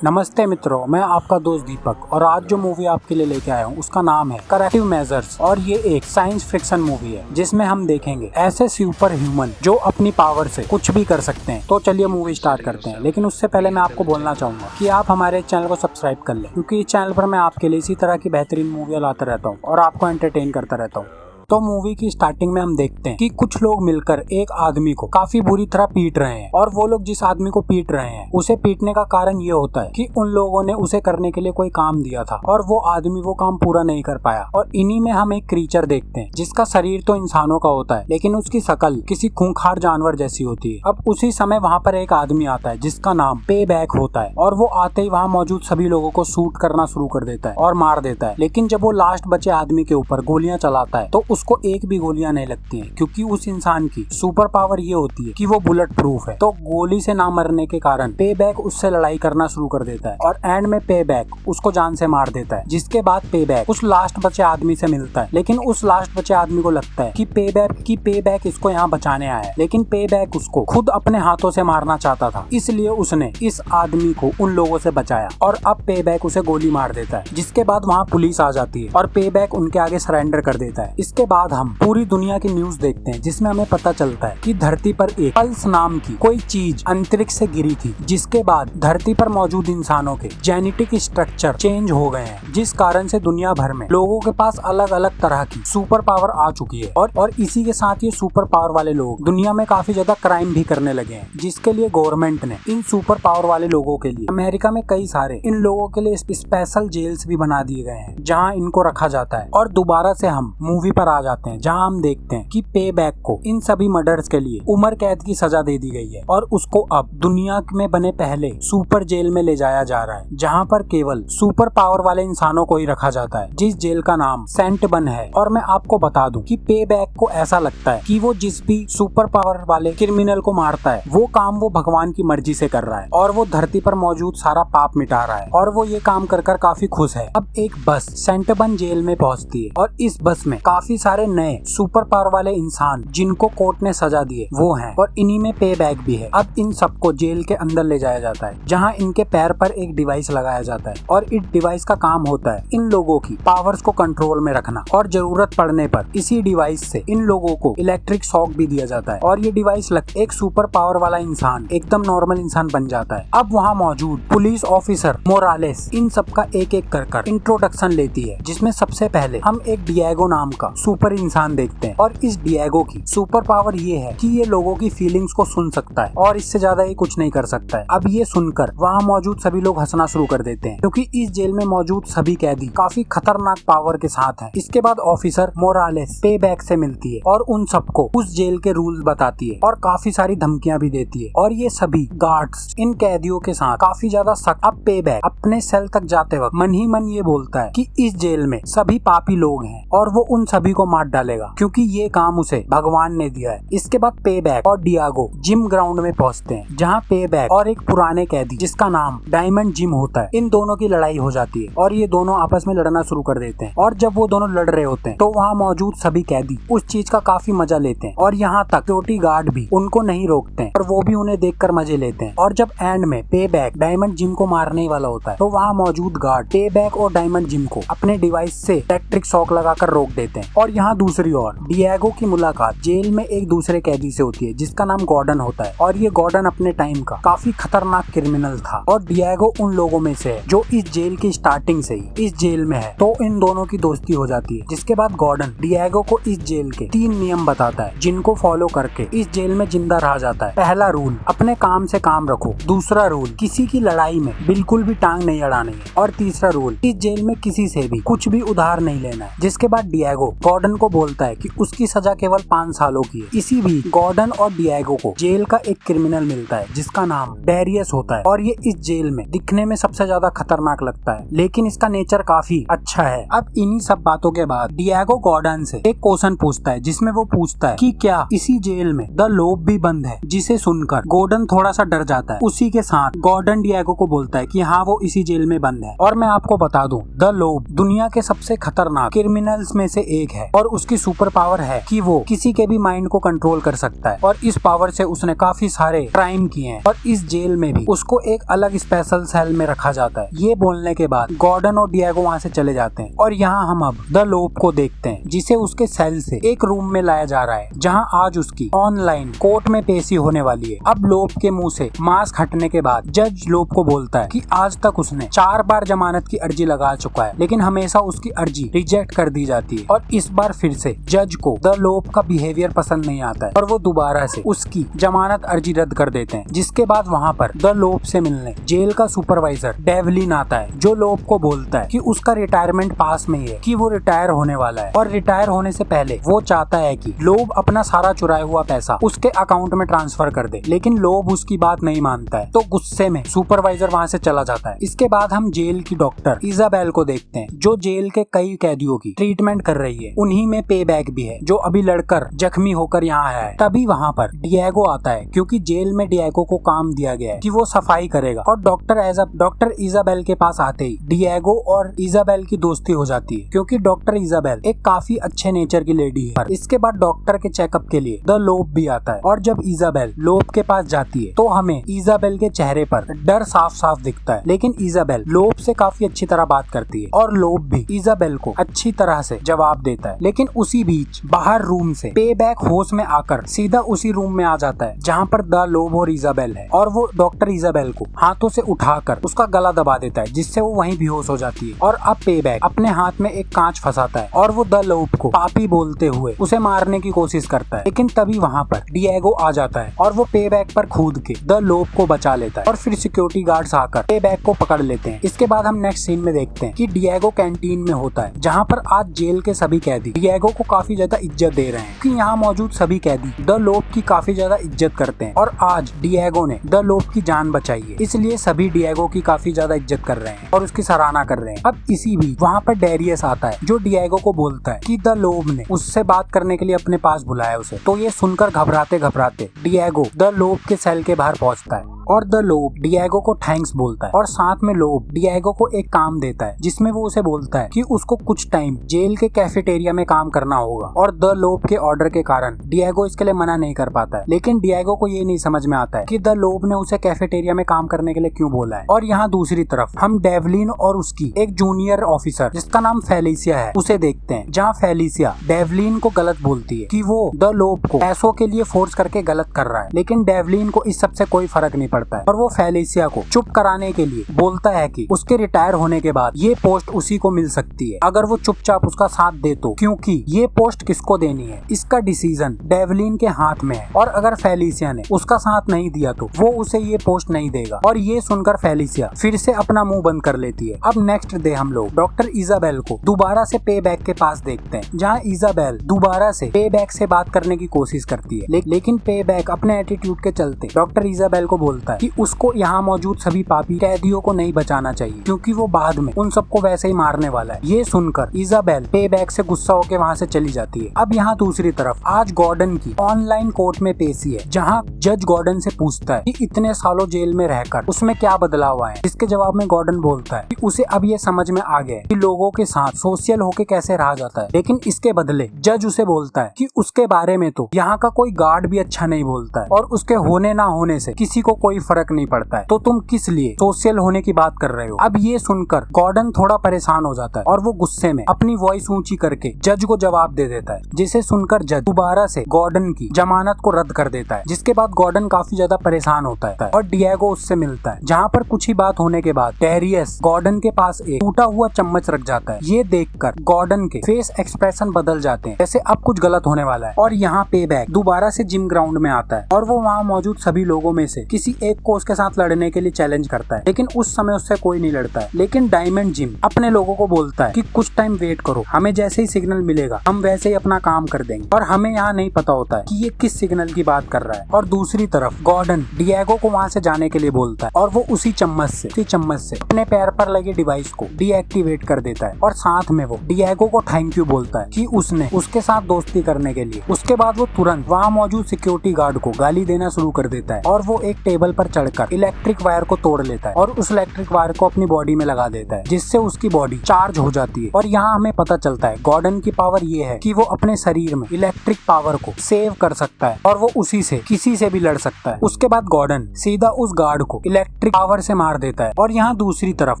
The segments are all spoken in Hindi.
नमस्ते मित्रों, मैं आपका दोस्त दीपक और आज जो मूवी आपके लिए लेके आया हूँ उसका नाम है करेक्टिव मेजर्स। और ये एक साइंस फिक्शन मूवी है जिसमें हम देखेंगे ऐसे सुपर ह्यूमन जो अपनी पावर से कुछ भी कर सकते हैं। तो चलिए मूवी स्टार्ट करते हैं, लेकिन उससे पहले मैं आपको बोलना चाहूंगा कि आप हमारे चैनल को सब्सक्राइब कर लें, क्योंकि इस चैनल पर मैं आपके लिए इसी तरह की बेहतरीन मूवियाँ लाता रहता हूँ और आपको एंटरटेन करता रहता हूँ। तो मूवी की स्टार्टिंग में हम देखते हैं कि कुछ लोग मिलकर एक आदमी को काफी बुरी तरह पीट रहे हैं और वो लोग जिस आदमी को पीट रहे हैं उसे पीटने का कारण ये होता है कि उन लोगों ने उसे करने के लिए कोई काम दिया था और वो आदमी वो काम पूरा नहीं कर पाया। और इन्हीं में हम एक क्रीचर देखते हैं जिसका शरीर तो इंसानों का होता है लेकिन उसकी शकल किसी खूंखार जानवर जैसी होती है। अब उसी समय वहाँ पर एक आदमी आता है जिसका नाम पे बैक होता है और वो आते ही वहाँ मौजूद सभी लोगों को शूट करना शुरू कर देता है और मार देता है। लेकिन जब वो लास्ट बचे आदमी के ऊपर गोलियां चलाता है तो उसको एक भी गोलियां नहीं लगती हैं, क्योंकि उस इंसान की सुपर पावर ये होती है कि वो बुलेट प्रूफ है। तो गोली से ना मरने के कारण पे बैक उससे लड़ाई करना शुरू कर देता है और एंड में पे बैक उसको जान से मार देता है। जिसके बाद पे बैक उस लास्ट बचे आदमी से मिलता है, लेकिन उस लास्ट बचे आदमी को लगता है कि पे बैक इसको यहाँ बचाने आया है, लेकिन पे बैक उसको खुद अपने हाथों से मारना चाहता था, इसलिए उसने इस आदमी को उन लोगों से बचाया और अब पे बैक उसे गोली मार देता है। जिसके बाद वहाँ पुलिस आ जाती है और पे बैक उनके आगे सरेंडर कर देता है। इसके बाद हम पूरी दुनिया की न्यूज देखते हैं जिसमें हमें पता चलता है कि धरती पर एक पल्स नाम की कोई चीज अंतरिक्ष से गिरी थी, जिसके बाद धरती पर मौजूद इंसानों के जेनेटिक स्ट्रक्चर चेंज हो गए हैं, जिस कारण से दुनिया भर में लोगों के पास अलग अलग तरह की सुपर पावर आ चुकी है। और इसी के साथ ये सुपर पावर वाले लोग दुनिया में काफी ज्यादा क्राइम भी करने लगे हैं, जिसके लिए गवर्नमेंट ने इन सुपर पावर वाले लोगों के लिए अमेरिका में कई सारे इन लोगों के लिए स्पेशल जेल्स भी बना दिए गए हैं जहाँ इनको रखा जाता है। और दोबारा से हम मूवी पर आ जाते हैं जहाँ हम देखते हैं कि पे बैक को इन सभी मर्डर्स के लिए उम्र कैद की सजा दे दी गई है और उसको अब दुनिया में बने पहले सुपर जेल में ले जाया जा रहा है, जहाँ पर केवल सुपर पावर वाले इंसानों को ही रखा जाता है, जिस जेल का नाम सेंट बन है। और मैं आपको बता दूं कि पे बैक को ऐसा लगता है कि वो जिस भी सुपर पावर वाले क्रिमिनल को मारता है वो काम वो भगवान की मर्जी से कर रहा है और वो धरती पर मौजूद सारा पाप मिटा रहा है और वो ये काम कर काफी खुश है। अब एक बस सेंट बन जेल में पहुँचती है और इस बस में काफी सारे नए सुपर पावर वाले इंसान जिनको कोर्ट ने सजा दी है वो हैं और इन्हीं में पे बैक भी है। अब इन सबको जेल के अंदर ले जाया जाता है जहां इनके पैर पर एक डिवाइस लगाया जाता है और इस डिवाइस का काम होता है इन लोगों की पावर्स को कंट्रोल में रखना और जरूरत पड़ने पर इसी डिवाइस से इन लोगों को इलेक्ट्रिक शॉक भी दिया जाता है और ये डिवाइस लग एक सुपर पावर वाला इंसान एकदम नॉर्मल इंसान बन जाता है। अब वहाँ मौजूद पुलिस ऑफिसर मोरालेस इन सबका एक एक कर इंट्रोडक्शन लेती है, जिसमें सबसे पहले हम एक डिएगो नाम का सुपर इंसान देखते हैं और इस डिएगो की सुपर पावर ये है कि ये लोगों की फीलिंग्स को सुन सकता है और इससे ज्यादा ये कुछ नहीं कर सकता है। अब ये सुनकर वहाँ मौजूद सभी लोग हंसना शुरू कर देते हैं, क्योंकि इस जेल में मौजूद सभी कैदी काफी खतरनाक पावर के साथ हैं। इसके बाद ऑफिसर मोरालेस पे बैक से मिलती है और उन सबको उस जेल के रूल्स बताती है और काफी सारी धमकियां भी देती है और ये सभी गार्ड्स इन कैदियों के साथ काफी ज्यादा सख्त। अब पे बैक अपने सेल तक जाते वक्त मन ही मन ये बोलता है कि इस जेल में सभी पापी लोग हैं और वो उन सभी को मार डालेगा, क्योंकि ये काम उसे भगवान ने दिया है। इसके बाद पे बैक और डिएगो जिम ग्राउंड में पहुंचते हैं जहां पे बैक और एक पुराने कैदी जिसका नाम डायमंड जिम होता है, इन दोनों की लड़ाई हो जाती है और ये दोनों आपस में लड़ना शुरू कर देते हैं। और जब वो दोनों लड़ रहे होते हैं तो वहाँ मौजूद सभी कैदी उस चीज का काफी मजा लेते हैं और यहाँ तक सिक्योरिटी गार्ड भी उनको नहीं रोकते हैं और वो भी उन्हें देखकर मजे लेते हैं। और जब एंड में पे बैक डायमंड जिम को मारने वाला होता है तो वहाँ मौजूद गार्ड पे बैक और डायमंड जिम को अपने डिवाइस से इलेक्ट्रिक शॉक लगाकर रोक देते हैं। और यहाँ दूसरी ओर डिएगो की मुलाकात जेल में एक दूसरे कैदी से होती है जिसका नाम गॉर्डन होता है और ये गॉर्डन अपने टाइम का काफी खतरनाक क्रिमिनल था और डिएगो उन लोगों में से है जो इस जेल की स्टार्टिंग से ही इस जेल में है। तो इन दोनों की दोस्ती हो जाती है। जिसके बाद गॉर्डन डिएगो को इस जेल के 3 नियम बताता है जिनको फॉलो करके इस जेल में जिंदा रहा जाता है। पहला रूल, अपने काम से काम रखो। दूसरा रूल, किसी की लड़ाई में बिल्कुल भी टांग नहीं अड़ानी है। और तीसरा रूल, इस जेल में किसी से भी कुछ भी उधार नहीं लेना है। जिसके बाद डिएगो गॉर्डन को बोलता है कि उसकी सजा केवल 5 सालों की है। इसी भी गॉर्डन और डिएगो को जेल का एक क्रिमिनल मिलता है जिसका नाम डेरियस होता है और ये इस जेल में दिखने में सबसे ज्यादा खतरनाक लगता है, लेकिन इसका नेचर काफी अच्छा है। अब इन्हीं सब बातों के बाद डिएगो गॉर्डन से एक क्वेश्चन पूछता है जिसमें वो पूछता है कि क्या इसी जेल में द लोब भी बंद है, जिसे सुनकर गॉर्डन थोड़ा सा डर जाता है। उसी के साथ गॉर्डन डिएगो को बोलता है कि हाँ वो इसी जेल में बंद है। और मैं आपको बता दूं द लोब दुनिया के सबसे खतरनाक क्रिमिनल्स में से एक है और उसकी सुपर पावर है कि वो किसी के भी माइंड को कंट्रोल कर सकता है और इस पावर से उसने काफी सारे क्राइम किए हैं और इस जेल में भी उसको एक अलग स्पेशल सेल में रखा जाता है। ये बोलने के बाद गॉर्डन और डिएगो वहाँ से चले जाते हैं और यहाँ हम अब द लोब को देखते हैं जिसे उसके सेल से एक रूम में लाया जा रहा है जहाँ आज उसकी ऑनलाइन कोर्ट में पेशी होने वाली है। अब लोब के मुंह से मास्क हटने के बाद जज लोब को बोलता है कि आज तक उसने 4 बार जमानत की अर्जी लगा चुका है लेकिन हमेशा उसकी अर्जी रिजेक्ट कर दी जाती है और इस बार फिर से जज को द लोब का बिहेवियर पसंद नहीं आता है और वो दोबारा से उसकी जमानत अर्जी रद्द कर देते हैं। जिसके बाद वहाँ पर द लोब से मिलने जेल का सुपरवाइजर डेवलिन आता है जो लोब को बोलता है कि उसका रिटायरमेंट पास में ही है, कि वो रिटायर होने वाला है और रिटायर होने से पहले वो चाहता है कि लोब अपना सारा चुराया हुआ पैसा उसके अकाउंट में ट्रांसफर कर दे। लेकिन लोब उसकी बात नहीं मानता है तो गुस्से में सुपरवाइजर वहाँ से चला जाता है। इसके बाद हम जेल की डॉक्टर इजाबेल को देखते हैं जो जेल के कई कैदियों की ट्रीटमेंट कर रही है। उन्हीं में पे बैक भी है जो अभी लड़कर जख्मी होकर यहाँ आया है। तभी वहाँ पर डिएगो आता है क्योंकि जेल में डिएगो को काम दिया गया है कि वो सफाई करेगा और डॉक्टर इजाबेल के पास आते ही डिएगो और इजाबेल की दोस्ती हो जाती है क्योंकि डॉक्टर इजाबेल एक काफी अच्छे नेचर की लेडी है। इसके बाद डॉक्टर के चेकअप के लिए द लोब भी आता है और जब इजाबेल लोब के पास जाती है तो हमें इजाबेल के चेहरे पर डर साफ साफ दिखता है। लेकिन इजाबेल लोब से काफी अच्छी तरह बात करती है और लोब भी इजाबेल को अच्छी तरह से जवाब देता है। लेकिन उसी बीच बाहर रूम से पे बैक होश में आकर सीधा उसी रूम में आ जाता है जहाँ पर द लोब और इजाबेल है और वो डॉक्टर इजाबेल को हाथों से उठाकर उसका गला दबा देता है जिससे वो वहीं बेहोश हो जाती है। और अब पे बैक अपने हाथ में एक कांच फंसाता है और वो द लोब को पापी बोलते हुए उसे मारने की कोशिश करता है। लेकिन तभी वहाँ पर डिएगो आ जाता है और वो पे बैक पर कूद के द लोब को बचा लेता है और फिर सिक्योरिटी गार्ड्स आकर पे बैक को पकड़ लेते हैं। इसके बाद हम नेक्स्ट सीन में देखते हैं कि डिएगो कैंटीन में होता है जहाँ पर आज जेल के सभी कैदी डिएगो को काफी ज्यादा इज्जत दे रहे हैं कि यहाँ मौजूद सभी कैदी द लोब की काफी ज्यादा इज्जत करते हैं और आज डिएगो ने द लोब की जान बचाई है इसलिए सभी डिएगो की काफी ज्यादा इज्जत कर रहे हैं और उसकी सराहना कर रहे हैं। अब इसी बीच वहाँ पर डेरियस आता है जो डिएगो को बोलता है कि द लोब ने उससे बात करने के लिए अपने पास बुलाया उसे। तो ये सुनकर घबराते घबराते डिएगो द लोब के सेल के बाहर पहुँचता है और द लोब डिएगो को थैंक्स बोलता है और साथ में लोब डिएगो को एक काम देता है जिसमें वो उसे बोलता है कि उसको कुछ टाइम जेल के कैफेटेरिया में काम करना होगा और द लोब के ऑर्डर के कारण डिएगो इसके लिए मना नहीं कर पाता है। लेकिन डिएगो को ये नहीं समझ में आता है कि द लोब ने उसे कैफेटेरिया में काम करने के लिए क्यों बोला है। और यहाँ दूसरी तरफ हम डेवलिन और उसकी एक जूनियर ऑफिसर जिसका नाम फेलिसिया है उसे देखते हैं जहाँ फेलिसिया डेवलिन को गलत बोलती है कि वो द लोब को पैसों के लिए फोर्स करके गलत कर रहा है। लेकिन डेवलिन को इस सबसे कोई फर्क नहीं पड़ता है और वो फेलिसिया को चुप कराने के लिए बोलता है कि उसके रिटायर होने के बाद ये पोस्ट उसी को मिल सकती है अगर वो चुपचाप उसका साथ दे तो, क्योंकि ये पोस्ट किसको देनी है इसका डिसीजन डेवलिन के हाथ में है और अगर फेलिसिया ने उसका साथ नहीं दिया तो वो उसे ये पोस्ट नहीं देगा। और ये सुनकर फेलिसिया फिर से अपना मुंह बंद कर लेती है। अब नेक्स्ट डे हम लोग डॉक्टर इजाबेल को दोबारा से पे बैक के पास देखते हैं जहाँ इजाबेल दोबारा से पे बैक से बात करने की कोशिश करती है लेकिन पे बैक अपने एटीट्यूड के चलते डॉक्टर इजाबेल को बोलता है कि उसको यहाँ मौजूद सभी पापी कैदियों को नहीं बचाना चाहिए क्योंकि वो बाद में उन सबको वैसे ही मारने वाला है। ये सुनकर इजाबेल पे बैक से गुस्सा होकर वहाँ से चली जाती है। अब यहाँ दूसरी तरफ आज गॉर्डन की ऑनलाइन कोर्ट में पेशी है जहाँ जज गॉर्डन से पूछता है कि इतने सालों जेल में रहकर उसमें क्या बदलाव आए। इसके जवाब में गॉर्डन बोलता है कि उसे अब ये समझ में आ गया कि लोगों के साथ सोशल होके कैसे रहा जाता है। लेकिन इसके बदले जज उसे बोलता है कि उसके बारे में तो यहाँ का कोई गार्ड भी अच्छा नहीं बोलता है और उसके होने ना होने से किसी को कोई फर्क नहीं पड़ता है, तो तुम किस लिए सोशल होने की बात कर रहे हो। अब ये सुनकर गॉर्डन थोड़ा परेशान हो जाता है और वो गुस्से में अपनी वॉइस ऊंची करके जज को जवाब दे देता है जिसे सुनकर जज दोबारा से गॉर्डन की जमानत को रद्द कर देता है। जिसके बाद गॉर्डन काफी ज्यादा परेशान होता है और डिएगो उससे मिलता है जहाँ पर कुछ ही बात होने के बाद डेरियस गॉर्डन के पास एक टूटा हुआ चम्मच रख जाता है। ये देखकर गॉर्डन के फेस एक्सप्रेशन बदल जाते हैं जैसे अब कुछ गलत होने वाला है। और यहाँ पे बैक दोबारा से जिम ग्राउंड में आता है और वो वहाँ मौजूद सभी लोगों में से किसी एक को उसके साथ लड़ने के लिए चैलेंज करता है लेकिन उस समय उससे कोई नहीं लड़ता है। लेकिन डायमंड जिम अपने लोगों को बोलता है कि कुछ टाइम वेट करो, हमें जैसे ही सिग्नल मिलेगा हम वैसे ही अपना काम कर देंगे। और हमें यहाँ नहीं पता होता है कि ये किस सिग्नल की बात कर रहा है। और दूसरी तरफ गॉर्डन डिएगो को वहाँ से जाने के लिए बोलता है और वो उसी चम्मच से अपने पैर पर लगे डिवाइस को डीएक्टिवेट कर देता है और साथ में वो डिएगो को थैंक यू बोलता है कि उसने उसके साथ दोस्ती करने के लिए। उसके बाद वो तुरंत वहाँ मौजूद सिक्योरिटी गार्ड को गाली देना शुरू कर देता है और वो एक टेबल टेबल पर चढ़कर इलेक्ट्रिक वायर को तोड़ लेता है और उस इलेक्ट्रिक वायर को अपनी बॉडी में लगा देता है, जिससे उसकी बॉडी चार्ज हो जाती है। और यहाँ हमें पता चलता है गॉर्डन की पावर ये है कि वो अपने शरीर में इलेक्ट्रिक पावर को सेव कर सकता है और वो उसी से किसी से भी लड़ सकता है। उसके बाद गॉर्डन सीधा उस गार्ड को इलेक्ट्रिक पावर से मार देता है। और यहाँ दूसरी तरफ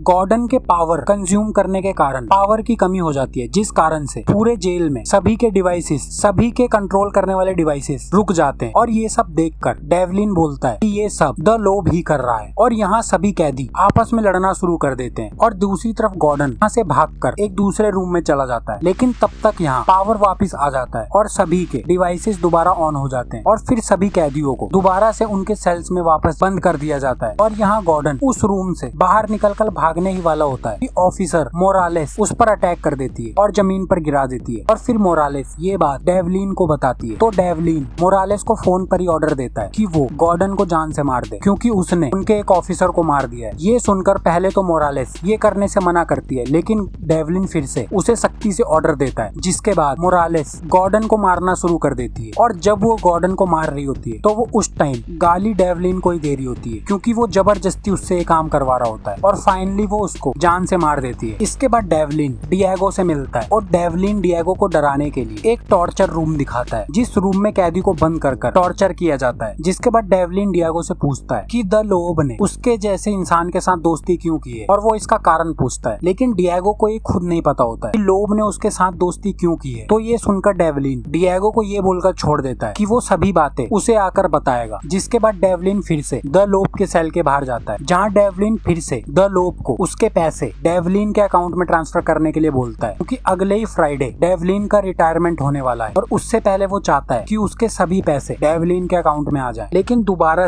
गॉर्डन के पावर कंज्यूम करने के कारण पावर की कमी हो जाती है, जिस कारण से पूरे जेल में सभी के डिवाइसेस, सभी के कंट्रोल करने वाले डिवाइसेस रुक जाते हैं। और ये सब देखकर डेवलिन बोलता है कि ये सब द लोब ही कर रहा है। और यहाँ सभी कैदी आपस में लड़ना शुरू कर देते हैं। और दूसरी तरफ गॉर्डन यहाँ से भागकर एक दूसरे रूम में चला जाता है, लेकिन तब तक यहाँ पावर वापस आ जाता है और सभी के डिवाइसेस दोबारा ऑन हो जाते हैं। और फिर सभी कैदियों को दोबारा से उनके सेल्स में वापस बंद कर दिया जाता है। और यहाँ गॉर्डन उस रूम से बाहर निकलकर भागने ही वाला होता है कि ऑफिसर मोरालेस उस पर अटैक कर देती है और जमीन पर गिरा देती है। और फिर मोरालेस ये बात डेवलिन को बताती है, तो डेवलिन मोरालेस को फोन पर ही ऑर्डर देता है कि वो गॉर्डन को जान से मार दे, क्योंकि उसने उनके एक ऑफिसर को मार दिया है। ये सुनकर पहले तो मोरालेस ये करने से मना करती है, लेकिन डेवलिन फिर से उसे सख्ती से ऑर्डर देता है, जिसके बाद मोरालेस गॉर्डन को मारना शुरू कर देती है। और जब वो गॉर्डन को मार रही होती है तो वो उस टाइम गाली डेवलिन को ही दे रही होती है, क्योंकि वो जबरदस्ती उससे ये काम करवा रहा होता है। और फाइनली वो उसको जान से मार देती है। इसके बाद डेवलिन डिएगो से मिलता है और डेवलिन डिएगो को डराने के लिए एक टॉर्चर रूम दिखाता है, जिस रूम में कैदी को बंद कर टॉर्चर किया जाता है। जिसके बाद डेवलिन डिएगो से पूछता है कि द लोब ने उसके जैसे इंसान के साथ दोस्ती क्यों की है, और वो इसका कारण पूछता है। लेकिन डिएगो को ये खुद नहीं पता होता है कि लोब ने उसके साथ दोस्ती क्यों की है। तो ये सुनकर डेवलिन डिएगो को ये बोलकर छोड़ देता है कि वो सभी बातें उसे आकर बताएगा। जिसके बाद डेवलिन फिर से द लोब के सेल के बाहर जाता है, जहाँ डेवलिन फिर से द लोब को उसके पैसे डेवलिन के अकाउंट में ट्रांसफर करने के लिए बोलता है, क्योंकि अगले ही फ्राइडे डेवलिन का रिटायरमेंट होने वाला है और उससे पहले वो चाहता है कि उसके सभी पैसे डेवलिन के अकाउंट में आ जाए। लेकिन दोबारा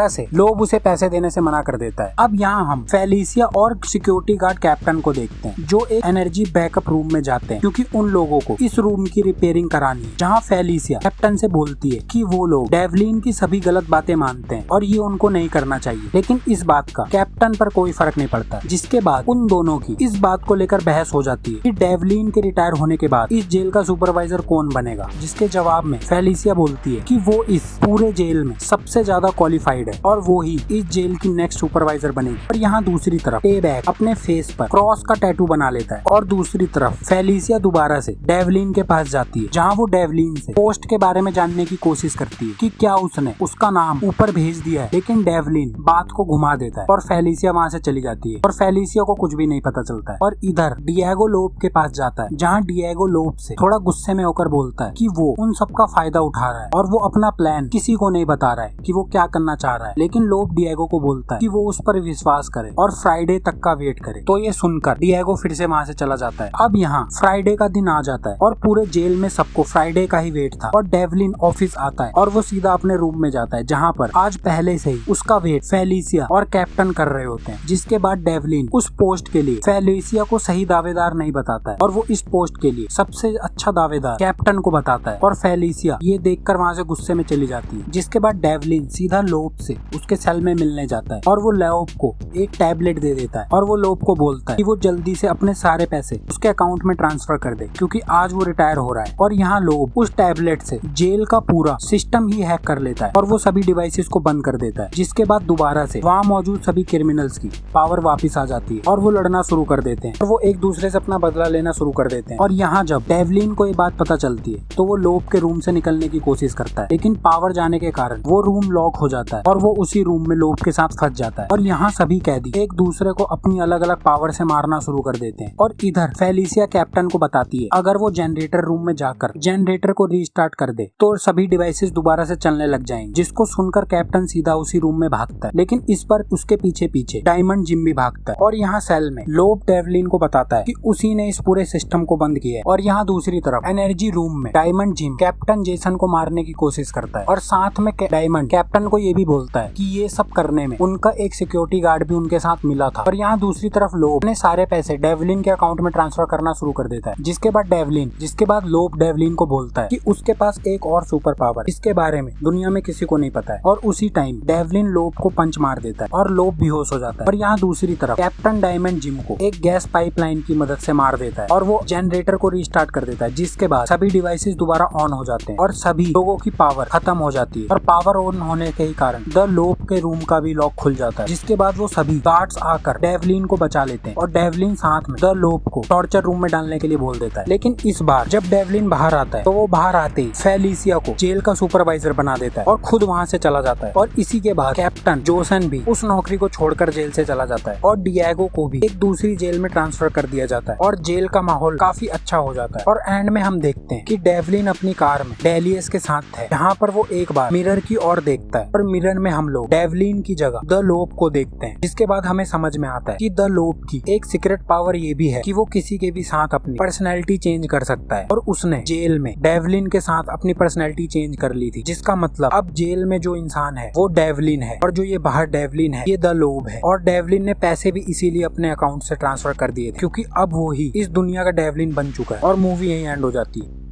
से लोब उसे पैसे देने से मना कर देता है। अब यहाँ हम फेलिसिया और सिक्योरिटी गार्ड कैप्टन को देखते हैं, जो एक एनर्जी बैकअप रूम में जाते हैं, क्योंकि उन लोगों को इस रूम की रिपेयरिंग करानी है। जहाँ फेलिसिया कैप्टन से बोलती है कि वो लोग डेवलिन की सभी गलत बातें मानते हैं और ये उनको नहीं करना चाहिए, लेकिन इस बात का कैप्टन पर कोई फर्क नहीं पड़ता। जिसके बाद उन दोनों की इस बात को लेकर बहस हो जाती है कि डेवलिन के रिटायर होने के बाद इस जेल का सुपरवाइजर कौन बनेगा। जिसके जवाब में फेलिसिया बोलती है कि वो इस पूरे जेल में सबसे ज्यादा क्वालिफाइड है और वो ही इस जेल की नेक्स्ट सुपरवाइजर बनेगी। और यहाँ दूसरी तरफ पेबैक अपने फेस पर क्रॉस का टैटू बना लेता है। और दूसरी तरफ फेलिसिया दोबारा से डेवलिन के पास जाती है, जहाँ वो डेवलिन से पोस्ट के बारे में जानने की कोशिश करती है कि क्या उसने उसका नाम ऊपर भेज दिया है। लेकिन डेवलिन बात को घुमा देता है और फेलिसिया वहाँ से चली जाती है और फेलिसिया को कुछ भी नहीं पता चलता है। और इधर डिएगो लोब के पास जाता है, जहाँ डिएगो लोब से थोड़ा गुस्से में होकर बोलता है कि वो उन सब का फायदा उठा रहा है और वो अपना प्लान किसी को नहीं बता रहा है कि वो क्या करना चाह रहा है। लेकिन लोब डिएगो को बोलता है कि वो उस पर विश्वास करे और फ्राइडे तक का वेट करे। तो ये सुनकर डिएगो फिर से वहाँ से चला जाता है। अब यहाँ फ्राइडे का दिन आ जाता है और पूरे जेल में सबको फ्राइडे का ही वेट था। और डेवलिन ऑफिस आता है और वो सीधा अपने रूम में जाता है, जहाँ पर आज पहले से ही उसका वेट फेलिसिया और कैप्टन कर रहे होते हैं। जिसके बाद डेवलिन उस पोस्ट के लिए फेलिसिया को सही दावेदार नहीं बताता है और वो इस पोस्ट के लिए सबसे अच्छा दावेदार कैप्टन को बताता है। और फेलिसिया ये देखकर वहाँ से गुस्से में चली जाती है। जिसके बाद डेवलिन सीधा लोब से उसके सेल में मिलने जाता है और वो लोब को एक टैबलेट दे देता है और वो लोब को बोलता है कि वो जल्दी से अपने सारे पैसे उसके अकाउंट में ट्रांसफर कर दे, क्योंकि आज वो रिटायर हो रहा है। और यहाँ लोब उस टैबलेट से जेल का पूरा सिस्टम ही हैक कर लेता है और वो सभी डिवाइसेस को बंद कर देता है। जिसके बाद दोबारा से वहाँ मौजूद सभी क्रिमिनल्स की पावर वापस आ जाती है और वो लड़ना शुरू कर देते हैं और वो एक दूसरे से अपना बदला लेना शुरू कर देते हैं। और यहाँ जब डेवलिन को ये बात पता चलती है तो वो लोब के रूम से निकलने की कोशिश करता है, लेकिन पावर जाने के कारण वो रूम लॉक हो जाता है और वो उसी रूम में लोब के साथ फंस जाता है। और यहाँ सभी कैदी एक दूसरे को अपनी अलग अलग पावर से मारना शुरू कर देते हैं। और इधर फेलिसिया कैप्टन को बताती है अगर वो जनरेटर रूम में जाकर जनरेटर को रीस्टार्ट कर दे तो सभी डिवाइसेस दोबारा से चलने लग जाएंगे। जिसको सुनकर कैप्टन सीधा उसी रूम में भागता है, लेकिन इस पर उसके पीछे पीछे डायमंड जिम भी भागता है। और यहाँ सेल में लोब डेवलिन को बताता है कि उसी ने इस पूरे सिस्टम को बंद किया है। और यहाँ दूसरी तरफ एनर्जी रूम में डायमंड जिम कैप्टन जेसन को मारने की कोशिश करता है और साथ में डायमंड कैप्टन को ये भी बोलता है कि ये सब करने में उनका एक सिक्योरिटी गार्ड भी उनके साथ मिला था। और यहाँ दूसरी तरफ लोब अपने सारे पैसे डेवलिन के अकाउंट में ट्रांसफर करना शुरू कर देता है। जिसके बाद लोब डेवलिन को बोलता है कि उसके पास एक और सुपर पावर इसके बारे में दुनिया में किसी को नहीं पता है। और उसी टाइम डेवलिन लोब को पंच मार देता है और लोब बेहोश हो जाता है। और यहाँ दूसरी तरफ कैप्टन डायमंड जिम को एक गैस पाइपलाइन की मदद से मार देता है और वो जनरेटर को रीस्टार्ट कर देता है। जिसके बाद सभी डिवाइसेस दोबारा ऑन हो जाते हैं और सभी लोगों की पावर खत्म हो जाती है। और पावर ऑन होने के ही कारण द लोप के रूम का भी लॉक खुल जाता है, जिसके बाद वो सभी गार्ड्स आकर डेवलिन को बचा लेते हैं और डेवलिन साथ में द लोप को टॉर्चर रूम में डालने के लिए बोल देता है। लेकिन इस बार जब डेवलिन बाहर आता है तो वो बाहर आते ही फेलिसिया को जेल का सुपरवाइजर बना देता है और खुद वहाँ से चला जाता है। और इसी के बाद कैप्टन जोसन भी उस नौकरी को छोड़कर जेल से चला जाता है और डिएगो को भी एक दूसरी जेल में ट्रांसफर कर दिया जाता है और जेल का माहौल काफी अच्छा हो जाता है। और एंड में हम देखते हैं कि डेवलिन अपनी कार में डेलियस के साथ है, यहाँ पर वो एक बार मिरर की ओर देखता है और मिरर में हम लोग डेवलिन की जगह द लोप को देखते हैं, जिसके बाद हमें समझ में आता है कि द लोप की एक सीक्रेट पावर ये भी है कि वो किसी के भी साथ अपनी पर्सनैलिटी चेंज कर सकता है और उसने जेल में डेवलिन के साथ अपनी पर्सनैलिटी चेंज कर ली थी, जिसका मतलब अब जेल में जो इंसान है वो डेवलिन है और जो ये बाहर डेवलिन है ये द लोप है। और डेवलिन ने पैसे भी इसीलिए अपने अकाउंट से ट्रांसफर कर दिए थे क्योंकि अब वो ही इस दुनिया का डेवलिन बन चुका है। और मूवी यहीं एंड हो जाती है।